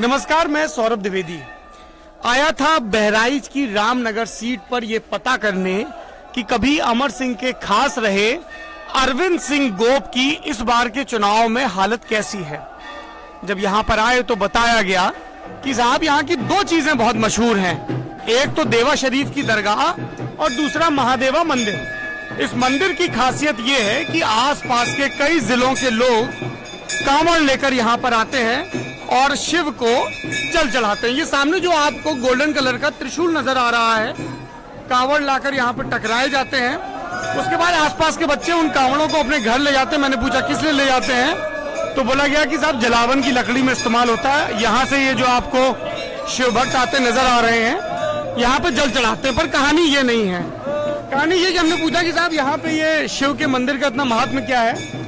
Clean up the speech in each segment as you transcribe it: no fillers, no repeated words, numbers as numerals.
नमस्कार, मैं सौरभ द्विवेदी आया था बहराइच की रामनगर सीट पर यह पता करने कि कभी अमर सिंह के खास रहे अरविंद सिंह गोप की इस बार के चुनाव में हालत कैसी है। जब यहां पर आए तो बताया गया कि साहब यहां की दो चीजें बहुत मशहूर हैं, एक तो देवा शरीफ की दरगाह और दूसरा महादेवा मंदिर। इस मंदिर की खासियत यह है कि आसपास के कई जिलों के लोग कांवड़ लेकर यहाँ पर आते हैं और शिव को जल चढ़ाते हैं। ये सामने जो आपको गोल्डन कलर का त्रिशूल नजर आ रहा है, कांवड़ लाकर यहाँ पर टकराए जाते हैं। उसके बाद आसपास के बच्चे उन कांवड़ों को अपने घर ले जाते हैं। मैंने पूछा किस लिए ले जाते हैं, तो बोला गया कि साहब जलावन की लकड़ी में इस्तेमाल होता है। यहाँ से ये जो आपको शिव भक्त आते नजर आ रहे हैं, यहाँ पे जल चढ़ाते हैं। पर कहानी ये नहीं है, कहानी ये कि हमने पूछा कि साहब यहाँ पे ये शिव के मंदिर का इतना महात्म्य क्या है।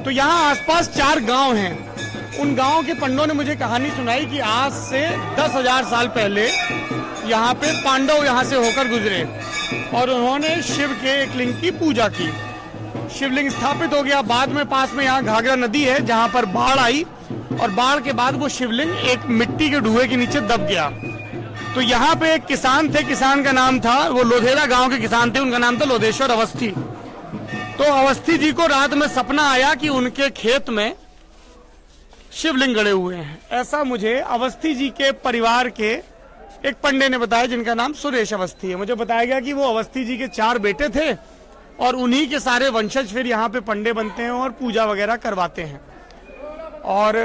तो यहाँ आसपास 4 गांव हैं। उन गांव के पंडों ने मुझे कहानी सुनाई कि आज से 10,000 साल पहले यहाँ पे पांडव यहाँ से होकर गुजरे और उन्होंने शिव के एक लिंग की पूजा की। शिवलिंग स्थापित हो गया। बाद में पास में यहाँ घाघरा नदी है जहाँ पर बाढ़ आई और बाढ़ के बाद वो शिवलिंग एक मिट्टी के ढुए के नीचे दब गया। तो यहाँ पे एक किसान थे, किसान का नाम था, वो लोधेरा गांव के किसान थे, उनका नाम था लोधेश्वर अवस्थी। तो अवस्थी जी को रात में सपना आया कि उनके खेत में शिवलिंग गड़े हुए हैं। ऐसा मुझे अवस्थी जी के परिवार के एक पंडे ने बताया जिनका नाम सुरेश अवस्थी है। मुझे बताया गया कि वो अवस्थी जी के 4 बेटे थे और उन्हीं के सारे वंशज फिर यहाँ पे पंडे बनते हैं और पूजा वगैरह करवाते हैं। और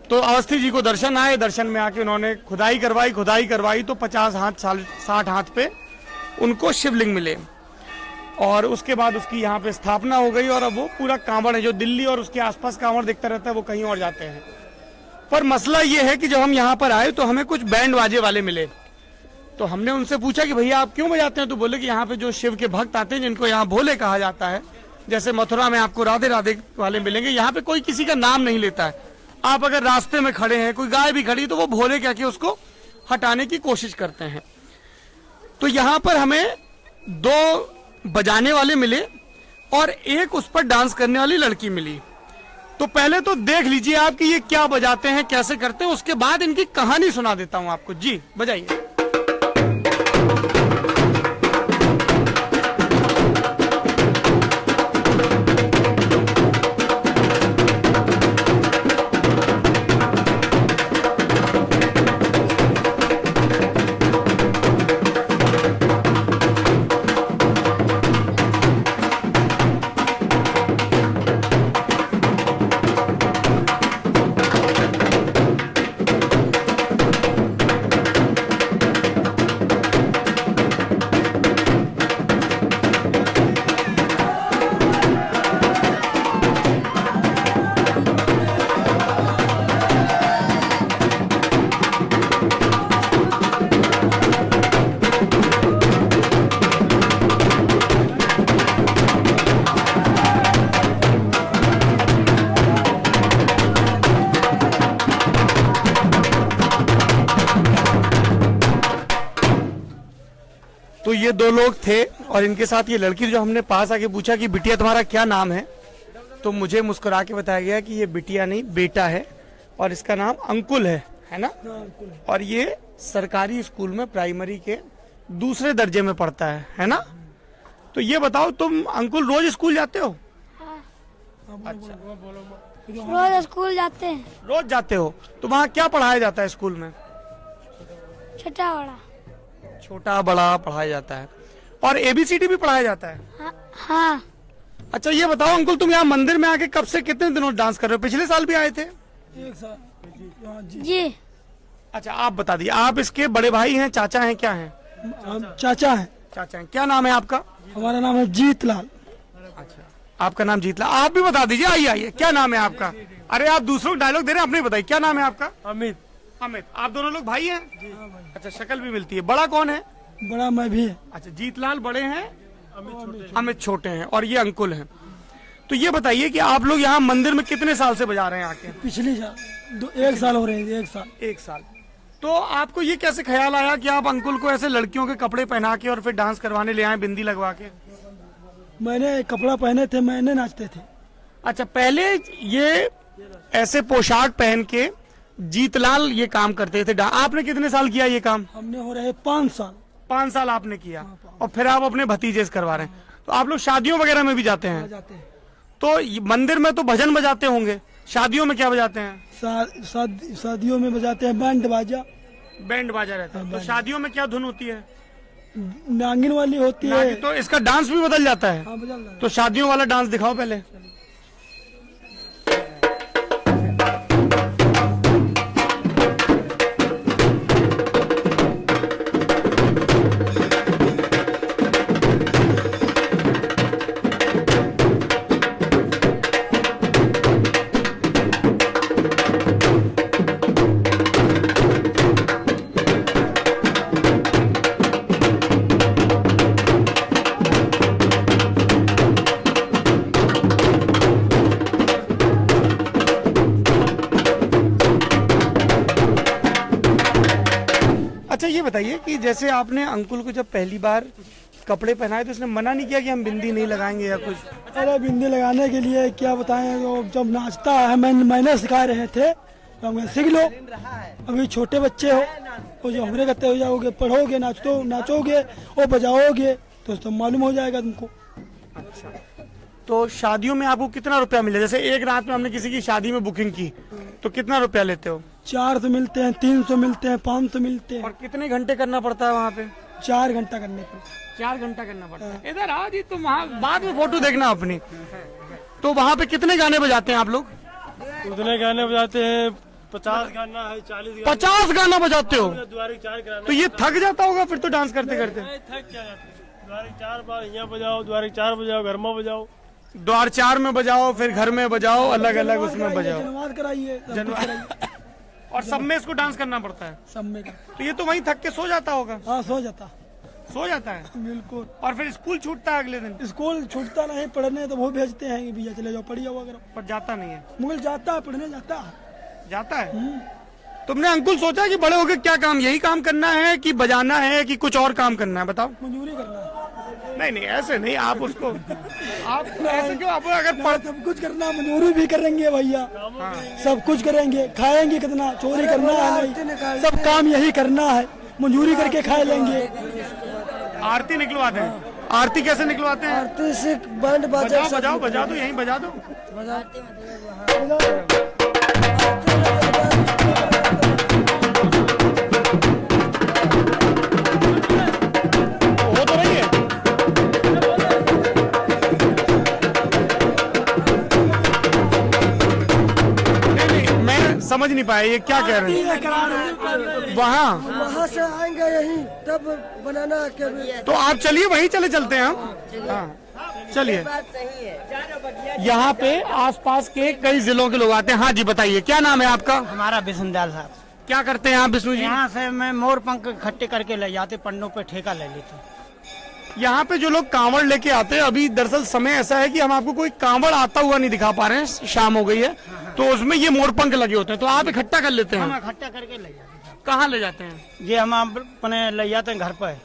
तो अवस्थी जी को दर्शन आए, दर्शन में आके उन्होंने खुदाई करवाई तो 50 हाथ 60 हाथ पे उनको शिवलिंग मिले और उसके बाद उसकी यहाँ पे स्थापना हो गई। और अब वो पूरा कांवड़ है, जो दिल्ली और उसके आसपास कांवड़ दिखता रहता है वो कहीं और जाते हैं। पर मसला ये है कि जब हम यहाँ पर आए तो हमें कुछ बैंड बाजे वाले मिले। तो हमने उनसे पूछा कि भैया आप क्यों बजाते हैं, तो बोले कि यहाँ पे जो शिव के भक्त आते हैं जिनको यहाँ भोले कहा जाता है, जैसे मथुरा में आपको राधे राधे वाले मिलेंगे, यहाँ पे कोई किसी का नाम नहीं लेता है। आप अगर रास्ते में खड़े हैं, कोई गाय भी खड़ी तो वो भोले कह के उसको हटाने की कोशिश करते हैं। तो यहाँ पर हमें 2 बजाने वाले मिले और एक उस पर डांस करने वाली लड़की मिली। तो पहले तो देख लीजिए आप कि ये क्या बजाते हैं, कैसे करते हैं, उसके बाद इनकी कहानी सुना देता हूं आपको। जी बजाइए। तो ये 2 लोग थे और इनके साथ ये लड़की, जो हमने पास आके पूछा कि बिटिया तुम्हारा क्या नाम है, तो मुझे मुस्कुरा के बताया गया कि ये बिटिया नहीं बेटा है और इसका नाम अंकुल है ना। और ये सरकारी स्कूल में प्राइमरी के दूसरे दर्जे में पढ़ता है ना। तो ये बताओ तुम अंकुल रोज स्कूल जाते हो? अच्छा, रोज स्कूल जाते हैं। रोज जाते हो। तो वहाँ क्या पढ़ाया जाता है स्कूल में? छोटा बड़ा पढ़ाया जाता है और ABCD भी पढ़ाया जाता है। हाँ। अच्छा ये बताओ अंकुल, तुम यहाँ मंदिर में आके कब से कितने दिनों डांस कर रहे हो? पिछले साल भी आए थे? 1 साल। जी। अच्छा आप बता दिए, आप इसके बड़े भाई हैं, चाचा हैं, क्या हैं? चाचा है। चाचा हैं। क्या नाम है आपका? हमारा नाम है जीतलाल। अच्छा, आपका नाम जीतलाल। आप भी बता दीजिए, आइए। क्या नाम है आपका? अरे आप दूसरों को डायलॉग दे रहे हैं, अपने बताइए क्या नाम है आपका? अमित। आप दोनों लोग भाई हैं? अच्छा, शक्ल भी मिलती है। बड़ा कौन है? बड़ा मैं भी है। अच्छा, जीतलाल बड़े हैं, अमित छोटे हैं और ये अंकुल हैं। तो ये बताइए कि आप लोग यहाँ मंदिर में कितने साल से बजा रहे हैं आके? पिछले साल 1 साल हो रहे हैं। 1 साल। तो आपको ये कैसे ख्याल आया कि आप अंकुल को ऐसे लड़कियों के कपड़े पहना के और फिर डांस करवाने ले आए, बिंदी लगवा के? मैंने कपड़ा पहने थे, मैंने नाचते थे। अच्छा, पहले ये ऐसे पोशाक पहन के जीतलाल ये काम करते थे। आपने कितने साल किया ये काम? हमने हो रहे 5 साल। 5 साल आपने किया और फिर आप अपने भतीजे से करवा रहे हैं। तो आप लोग शादियों वगैरह में भी जाते हैं? जाते हैं। तो मंदिर में तो भजन बजाते होंगे, शादियों में क्या बजाते हैं? शादियों में बजाते हैं बैंड बाजा। बैंड बाजा रहता है। तो शादियों में क्या धुन होती है? नागिन वाली होती है। तो इसका डांस भी बदल जाता है। हाँ, बदल रहा है। तो शादियों वाला डांस दिखाओ पहले। अच्छा ये बताइए कि जैसे आपने अंकुल को जब पहली बार कपड़े पहनाए तो उसने मना नहीं किया कि हम बिंदी नहीं लगाएंगे या कुछ? अरे बिंदी लगाने के लिए क्या बताएं, वो जब नाचता है मैंने सिखा रहे थे तो हमें सीख लो। अभी छोटे बच्चे हो तो जो हमरे करते हो जाओगे, पढ़ोगे, नाचोगे और बजाओगे तो सब मालूम हो जाएगा तुमको। अच्छा, तो शादियों में आपको कितना रुपया मिले? जैसे एक रात में हमने किसी की शादी में बुकिंग की तो कितना रुपया लेते हो? 400 मिलते हैं, 300 मिलते हैं, 500 मिलते हैं। और कितने घंटे करना पड़ता है वहाँ पे? 4 घंटा करने पर। 4 घंटा करना पड़ता है। इधर आओ जी, तुम वहाँ बाद में फोटो देखना अपनी। तो वहाँ पे कितने गाने बजाते हैं आप लोग? उतने गाने बजाते हैं, 50 गाना है, 40 50 गाना बजाते हो? द्वारे 4 कराना। तो ये थक जाता होगा फिर तो डांस करते करते? थक क्या जाते हैं, द्वारे 4 बार यहाँ बजाओ, द्वारे 4 बजाओ, घर में बजाओ, द्वार 4 में बजाओ, फिर घर में बजाओ, अलग अलग उसमें बजाओ। जनवाद कराइए, सब कुछ कराइए। और सब में इसको डांस करना पड़ता है? सब में का। तो ये तो वहीं थक के सो जाता होगा? हाँ, सो जाता। सो जाता है बिल्कुल। और फिर स्कूल छूटता है अगले दिन? स्कूल छूटता नहीं, पढ़ने तो वो भेजते हैं कि भैया चले जाओ, पढ़ जाओ अगर। पर जाता नहीं है? मुगल जाता है, पढ़ने जाता है। जाता है। तुमने अंकुल सोचा कि बड़े होके क्या काम, यही काम करना है कि बजाना है कि कुछ और काम करना है? बताओ। मंजूरी करना है। नहीं नहीं, ऐसे नहीं। आप उसको आप ऐसे क्यों? आप अगर पढ़ सब कुछ करना, मंजूरी भी करेंगे भैया। सब कुछ करेंगे, खाएंगे कितना, चोरी करना है नहीं, सब काम यही करना है, मंजूरी करके खा लेंगे। आरती निकलवाते हैं? आरती कैसे निकलवाते हैं? आरती से बैंड बाजा बजाओ बजाओ बजा दो, यहीं बजा दो। हो तो रही है। नहीं, मैं समझ नहीं पाया ये क्या कह रहे हैं। वहाँ से आएंगे यही तब बनाना के। तो आप चलिए, वहीं चलते हैं हम। हाँ चलिए। यहाँ पे आसपास के कई जिलों के लोग आते हैं। हाँ जी बताइए, क्या नाम है आपका? हमारा विष्णुदयाल साहब। क्या करते हैं आप विष्णु जी? यहाँ से मैं मोर पंख इकट्ठे करके ले जाते, पंडों पे ठेका ले लेते। यहाँ पे जो लोग कांवड़ लेके आते हैं, अभी दरअसल समय ऐसा है कि हम आपको कोई कांवड़ आता हुआ नहीं दिखा पा रहे हैं, शाम हो गई है, तो उसमें ये मोर पंख लगे होते हैं, तो आप इकट्ठा कर लेते हम हैं? इकट्ठा करके ले जाते। कहाँ ले जाते हैं? ये हम अपने ले जाते हैं घर पर,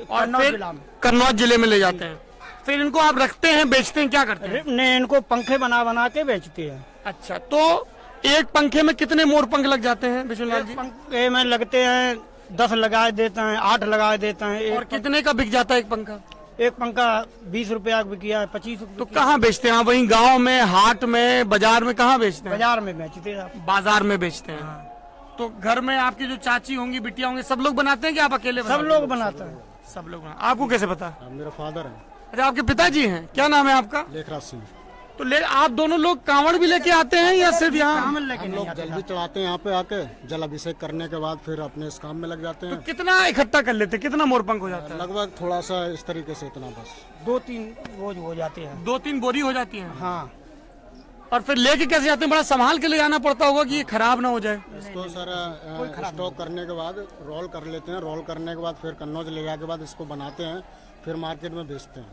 और फिर कन्नौज जिले में ले जाते हैं। फिर इनको आप रखते हैं, बेचते हैं, क्या करते हैं? ने इनको पंखे बना बना के बेचते हैं। अच्छा, तो एक पंखे में कितने मोर पंख लग जाते हैं विष्णुलाल जी? पंखे में लगते हैं 10 लगा देते हैं, 8 लगा देते हैं। और कितने का बिक जाता है एक पंखा? एक पंखा 20 रुपया बिकिया है, 25 रुपया। तो कहाँ बेचते हैं आप? वहीं गांव में, हाट में, बाजार में? कहाँ बेचते हैं? बाजार में बेचते हैं। बाजार में बेचते हैं। तो घर में आपकी जो चाची होंगी, बिटिया होंगी, सब लोग बनाते हैं कि आप अकेले? सब लोग बनाते हैं। सब लोग। आपको कैसे पता? मेरा फादर है। अच्छा, आपके पिताजी हैं? क्या नाम है आपका? लेखराज सिंह। तो आप दोनों लोग कांवड़ भी लेके आते हैं या सिर्फ यहाँ? हम लोग जल्दी चढ़ाते हैं यहाँ पे आके, जल अभिषेक करने के बाद फिर अपने इस काम में लग जाते हैं। तो कितना इकट्ठा कर लेते हैं? कितना मोरपंख हो जाता है? लगभग थोड़ा सा इस तरीके से, इतना बस 2-3 रोज हो जाते हैं। 2-3 बोरी हो जाती है? हाँ। और फिर लेके कैसे जाते हैं? बड़ा संभाल के ले जाना पड़ता होगा कि ये खराब ना हो जाए। इसको सर स्टॉक करने के बाद रोल कर लेते हैं, रोल करने के बाद फिर कन्नौज ले जाने के बाद इसको बनाते हैं, फिर मार्केट में बेचते हैं।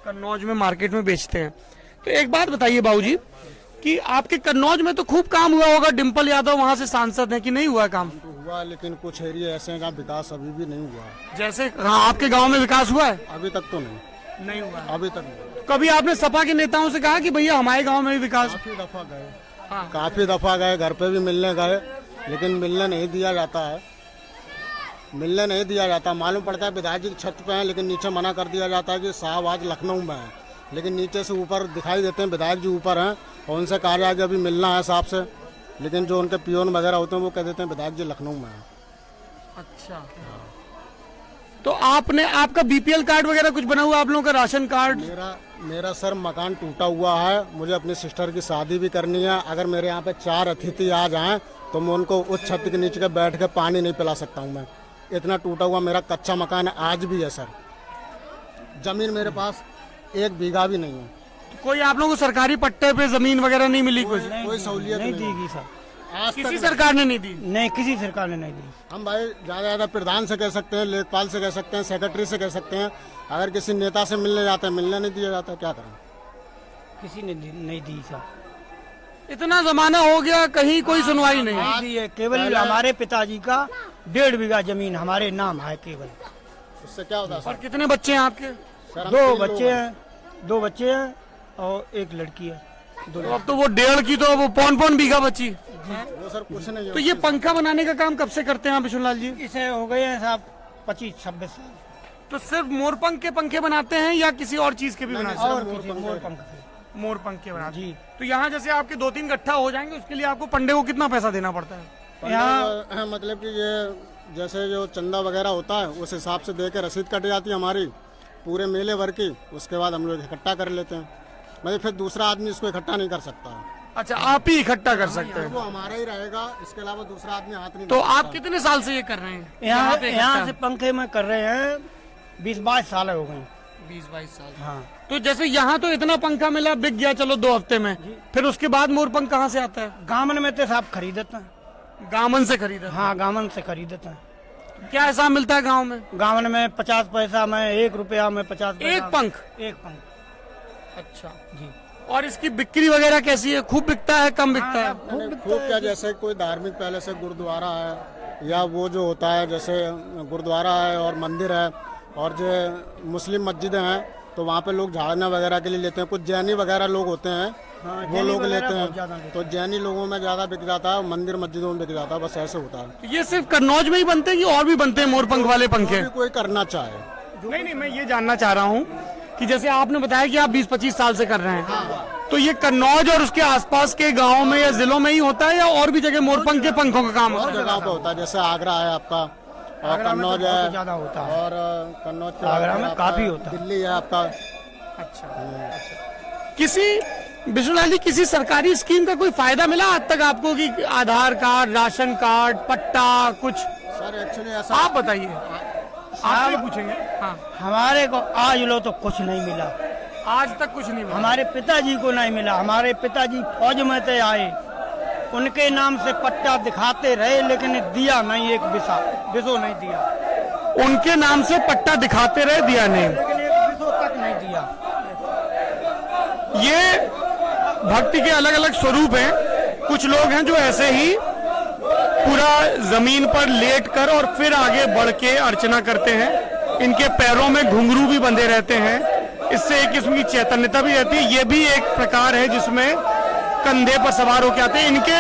कन्नौज में मार्केट में बेचते हैं। तो एक बात बताइए बाबूजी कि आपके कन्नौज में तो खूब काम हुआ होगा, डिम्पल यादव वहाँ से सांसद हैं, कि नहीं हुआ काम? तो हुआ, लेकिन कुछ एरिया ऐसे हैं जहाँ विकास अभी भी नहीं हुआ है। जैसे आपके गांव में विकास हुआ है? अभी तक तो नहीं हुआ। अभी तक नहीं। कभी आपने सपा के नेताओं से कहा कि भैया हमारे गांव में भी विकास? काफी दफा गए। काफ़ी दफ़ा गए, घर पे भी मिलने गए, लेकिन मिलने नहीं दिया जाता है। मिलने नहीं दिया जाता। मालूम पड़ता है विधायक जी की छत पे हैं, लेकिन नीचे मना कर दिया जाता है कि साहब आज लखनऊ में हैं, लेकिन नीचे से ऊपर दिखाई देते हैं विधायक जी ऊपर हैं, और उनसे कहा जाए कि अभी मिलना है साहब से, लेकिन जो उनके पियोन वगैरह होते हैं वो कह देते हैं विधायक जी लखनऊ में हैं। अच्छा, तो आपका बीपीएल कार्ड वगैरह कुछ बना हुआ, आप लोगों का राशन कार्ड? मेरा सर मकान टूटा हुआ है, मुझे अपनी सिस्टर की शादी भी करनी है। अगर मेरे यहाँ पे 4 अतिथि आ जाएं तो मैं उनको उस छत के नीचे बैठ के पानी नहीं पिला सकता हूँ। मैं इतना टूटा हुआ मेरा कच्चा मकान है, आज भी है सर। जमीन मेरे पास 1 बीघा भी नहीं है। तो कोई आप लोगों को सरकारी पट्टे पे जमीन वगैरह नहीं मिली? कोई सहूलियत नहीं नहीं देगी सर, आज किसी तक। सरकार ने नहीं दी? नहीं, किसी सरकार ने नहीं दी। हम भाई ज़्यादा प्रधान से कह सकते हैं, लेखपाल से कह सकते हैं, सेक्रेटरी से कह सकते हैं। अगर किसी नेता से मिलने जाते हैं, मिलने नहीं दिया जाता, क्या करें? किसी ने नहीं दी सर। इतना जमाना हो गया, कहीं कोई सुनवाई नहीं। नहीं दी है। केवल हमारे पिताजी का 1.5 बीघा जमीन हमारे नाम है केवल। उससे क्या होता है और सर? कितने बच्चे हैं आपके? सर, हम 2 तीन बच्चे लोग हैं, 2 बच्चे हैं और 1 लड़की है। तो अब तो वो 1.5 की तो वो पौन बीघा बची। वो सर कुछ नहीं है। तो ये पंखा बनाने का काम कब से करते हैं आप विष्णुलाल जी? इसे हो गए हैं साहब 25-26 साल। तो सिर्फ मोरपंख के पंखे बनाते हैं या किसी और चीज के भी बनाते हैं? और किसी मोर पंख से। मोरपंख के बनाते हैं। जी। तो यहाँ जैसे आपके 2-3 गट्ठा हो जाएंगे, उसके लिए आपको पंडे को कितना पैसा देना पड़ता है? यहाँ मतलब कि ये जैसे जो चंदा वगैरह होता है उस हिसाब से दे के रसीद कट जाती है हमारी पूरे मेले भर की। उसके बाद हम लोग इकट्ठा कर लेते हैं, मतलब फिर दूसरा आदमी इसको इकट्ठा नहीं कर सकता है। अच्छा, आप ही इकट्ठा कर सकते हैं। वो हमारा ही रहेगा, इसके अलावा दूसरा आदमी हाथ नहीं तो डाल आप सकता। कितने साल से ये कर रहे हैं? यहाँ पे यहाँ इकट्ठा? से पंखे में कर रहे हैं 20-22 साल हो गए। 20-22 साल। हाँ, तो जैसे यहाँ तो इतना पंखा मिला, बिक गया, चलो 2 हफ्ते में, फिर उसके बाद मोरपंख कहाँ से आता है? गामन में तो साहब खरीदते हैं। गामन से खरीदा? हाँ, गामन से खरीदते हैं। क्या हिसाब मिलता है गांव में? गामन में 50 पैसा में, 1 रुपया में 50 पैसा। एक पंख? एक पंख। अच्छा जी। और इसकी बिक्री वगैरह कैसी है? खूब बिकता है, कम बिकता है? खूब क्या, जैसे कोई धार्मिक पहले से गुरुद्वारा है या वो जो होता है जैसे गुरुद्वारा है और मंदिर है, और जो मुस्लिम मस्जिदें हैं तो वहाँ पे लोग झाड़ना वगैरह के लिए लेते हैं। कुछ जैनी वगैरह लोग होते हैं, वो लोग लेते हैं, तो जैनी लोगों में ज्यादा बिक जाता है, मंदिर मस्जिदों में बिक जाता है, बस ऐसे होता है। तो ये सिर्फ कन्नौज में ही बनते हैं कि और भी बनते हैं मोरपंख वाले पंखे? भी कोई करना चाहे। नहीं, मैं ये जानना चाह रहा हूँ कि जैसे आपने बताया कि आप 20-25 साल से कर रहे हैं, तो ये कन्नौज और उसके आसपास के गांव में या जिलों में ही होता है या और भी जगह मोरपंख के पंखों का काम और होता है? जगह पे होता है, जैसे आगरा है आपका, और कन्नौज है, ज्यादा होता है। और कन्नौज के आगरा बाद में आपका काफी होता है। दिल्ली है आपका। किसी विष्णुलाल जी, किसी सरकारी स्कीम का कोई फायदा मिला आज तक आपको कि आधार कार्ड, राशन कार्ड, पट्टा कुछ? सर एक्चुअली ऐसा आप बताइए, आपसे पूछेंगे। हाँ, हमारे को आज लो तो कुछ नहीं मिला। आज तक कुछ नहीं मिला? हमारे पिताजी को नहीं मिला। हमारे पिताजी फौज में थे आए, उनके नाम से पट्टा दिखाते रहे, लेकिन दिया नहीं, एक बिसो नहीं दिया। उनके नाम से पट्टा दिखाते रहे, दिया नहीं, लेकिन एक बिसो तक नहीं दिया। ये भक्ति के अलग अलग स्वरूप हैं। कुछ लोग हैं जो ऐसे ही पूरा जमीन पर लेट कर और फिर आगे बढ़ के अर्चना करते हैं। इनके पैरों में घुंघरू भी बंधे रहते हैं, इससे एक किस्म की चैतन्यता भी रहती है। ये भी एक प्रकार है जिसमें कंधे पर सवार होकर आते हैं। इनके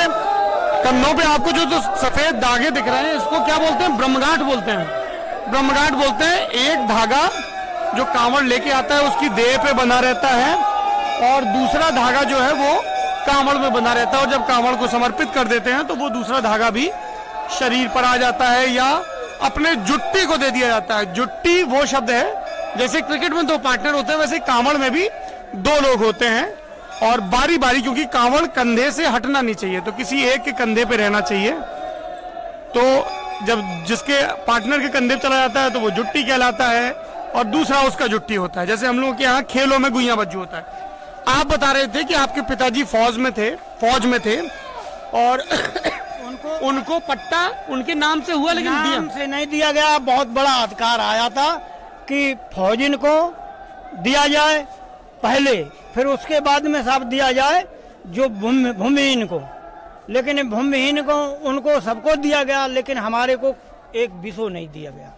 कंधों पे आपको जो सफेद धागे दिख रहे हैं, इसको क्या बोलते हैं? ब्रह्मगांठ बोलते हैं। ब्रह्मगांठ बोलते हैं एक धागा जो कांवड़ लेके आता है उसकी देह पे बना रहता है, और दूसरा धागा जो है वो कांवड़ में बना रहता है, और जब कांवड़ को समर्पित कर देते हैं तो वो दूसरा धागा भी शरीर पर आ जाता है या अपने जुट्टी को दे दिया जाता है। जुट्टी वो शब्द है, जैसे क्रिकेट में 2 पार्टनर होते हैं, वैसे कांवड़ में भी 2 लोग होते हैं, और बारी बारी, क्योंकि कांवड़ कंधे से हटना नहीं चाहिए, तो किसी एक के कंधे पे रहना चाहिए। तो जब जिसके पार्टनर के कंधे पे चला जाता है तो वो जुट्टी कहलाता है, और दूसरा उसका जुट्टी होता है। जैसे हम लोगों के यहाँ खेलों में गुइयां बज्जू होता है। आप बता रहे थे कि आपके पिताजी फौज में थे और उनको पट्टा उनके नाम से हुआ, लेकिन नाम से नहीं दिया गया। बहुत बड़ा अधिकार आया था कि फौजिन को दिया जाए पहले, फिर उसके बाद में सब दिया जाए जो भूमिहीन को, लेकिन भूमिहीन को उनको सबको दिया गया, लेकिन हमारे को एक बिसो नहीं दिया गया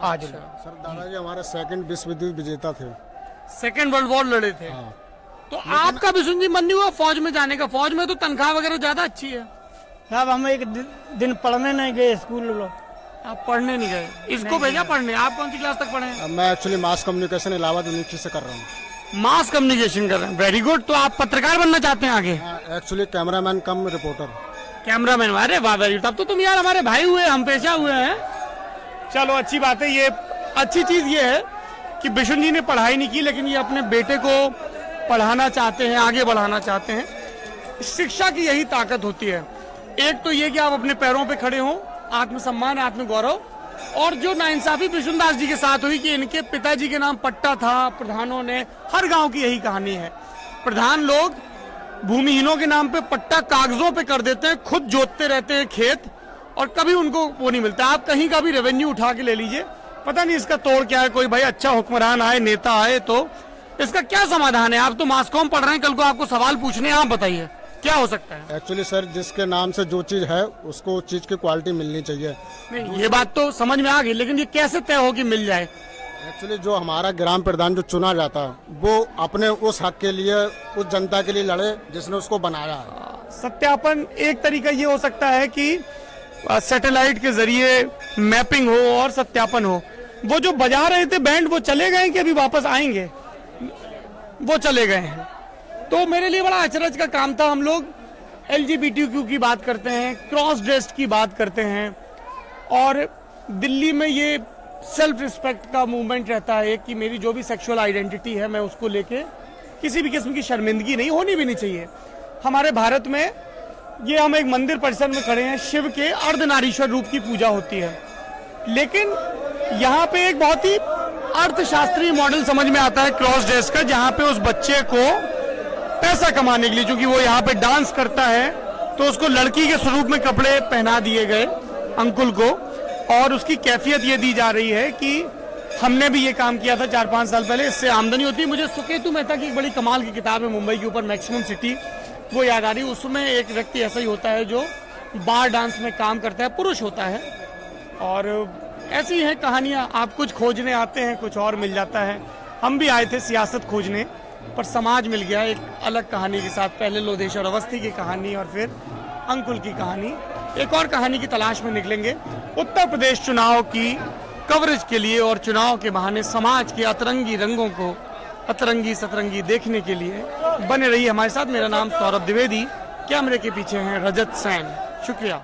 आज। सर दादाजी हमारे 2nd विश्व युद्ध विजेता थे। 2nd वर्ल्ड वॉर लड़े थे। हाँ। तो आपका बिशुन जी मन नहीं हुआ फौज में जाने का? फौज में तो तनख्वाह वगैरह ज्यादा अच्छी है। साहब हम एक दिन पढ़ने नहीं गए स्कूल लोग। आप पढ़ने नहीं गए, इसको भेजा पढ़ने। आप कौन सी क्लास तक पढ़े हैं? मैं actually mass communication Allahabad university से कर रहा हूँ। मास कम्युनिकेशन कर रहे हैं, वेरी गुड। तो आप पत्रकार बनना चाहते हैं आगे? एक्चुअली कैमरामैन कम रिपोर्टर। कैमरामैन, अरे वाह, वेरी गुड। तब तो तुम यार हमारे भाई हुए, हम पेशा हुए हैं। चलो अच्छी बात है। ये अच्छी चीज ये है कि बिशुन जी ने पढ़ाई नहीं की, लेकिन ये अपने बेटे को पढ़ाना चाहते हैं, आगे बढ़ाना चाहते हैं। शिक्षा की यही ताकत होती है। एक तो ये कि आप अपने पैरों पे खड़े हों, आत्मसम्मान, आत्मगौरव। और जो नाइंसाफी बिशुन दास जी के साथ हुई कि इनके पिताजी के नाम पट्टा था, प्रधानों ने, हर गांव की यही कहानी है। प्रधान लोग भूमिहीनों के नाम पे पट्टा कागजों पे कर देते हैं, खुद जोतते रहते हैं खेत, और कभी उनको वो नहीं मिलता। आप कहीं का भी रेवेन्यू उठा के ले लीजिए, पता नहीं इसका तोड़ क्या है। कोई भाई अच्छा हुक्मरान आए, नेता आए, तो इसका क्या समाधान है? आप तो मास कॉम पढ़ रहे हैं, कल को आपको सवाल पूछने हैं, आप बताइए क्या हो सकता है? एक्चुअली सर, जिसके नाम से जो चीज है उसको उस चीज की क्वालिटी मिलनी चाहिए। नहीं, ये बात तो समझ में आ गई, लेकिन ये कैसे तय हो कि मिल जाए? एक्चुअली जो हमारा ग्राम प्रधान जो चुना जाता है, वो अपने उस हक के लिए, उस जनता के लिए लड़े जिसने उसको बनाया है। सत्यापन एक तरीका ये हो सकता है कि सैटेलाइट के जरिए मैपिंग हो और सत्यापन हो। वो जो बजा रहे थे बैंड, वो चले गए कि अभी वापस आएंगे? वो चले गए हैं। तो मेरे लिए बड़ा अचरज का काम था। हम लोग LGBTQ की बात करते हैं, क्रॉस ड्रेस्ड की बात करते हैं, और दिल्ली में ये सेल्फ रिस्पेक्ट का मूवमेंट रहता है कि मेरी जो भी सेक्सुअल आइडेंटिटी है, मैं उसको लेके किसी भी किस्म की शर्मिंदगी नहीं होनी भी नहीं चाहिए। हमारे भारत में ये हम एक मंदिर परिसर में खड़े हैं, शिव के अर्धनारीश्वर रूप की पूजा होती है, लेकिन यहाँ पे एक बहुत ही अर्थशास्त्रीय मॉडल समझ में आता है क्रॉस ड्रेस का, जहाँ पे उस बच्चे को पैसा कमाने के लिए, क्योंकि वो यहाँ पे डांस करता है, तो उसको लड़की के स्वरूप में कपड़े पहना दिए गए अंकुल को, और उसकी कैफियत ये दी जा रही है कि हमने भी ये काम किया था 4-5 साल पहले, इससे आमदनी होती है। मुझे सुकेतु मेहता की एक बड़ी कमाल की किताब है मुंबई के ऊपर, मैक्सिमम सिटी, वो याद आ रही। उसमें एक व्यक्ति ऐसा ही होता है जो बार डांस में काम करता है, पुरुष होता है, और ऐसी हैं कहानियां। आप कुछ खोजने आते हैं, कुछ और मिल जाता है। हम भी आए थे सियासत खोजने, पर समाज मिल गया एक अलग कहानी के साथ। पहले लोधेश्वर अवस्थी की कहानी और फिर अंकुल की कहानी। एक और कहानी की तलाश में निकलेंगे। उत्तर प्रदेश चुनाव की कवरेज के लिए और चुनाव के बहाने समाज के अतरंगी रंगों को अतरंगी सतरंगी देखने के लिए बने रहिए हमारे साथ। मेरा नाम सौरभ द्विवेदी, कैमरे के पीछे हैं रजत सैन। शुक्रिया।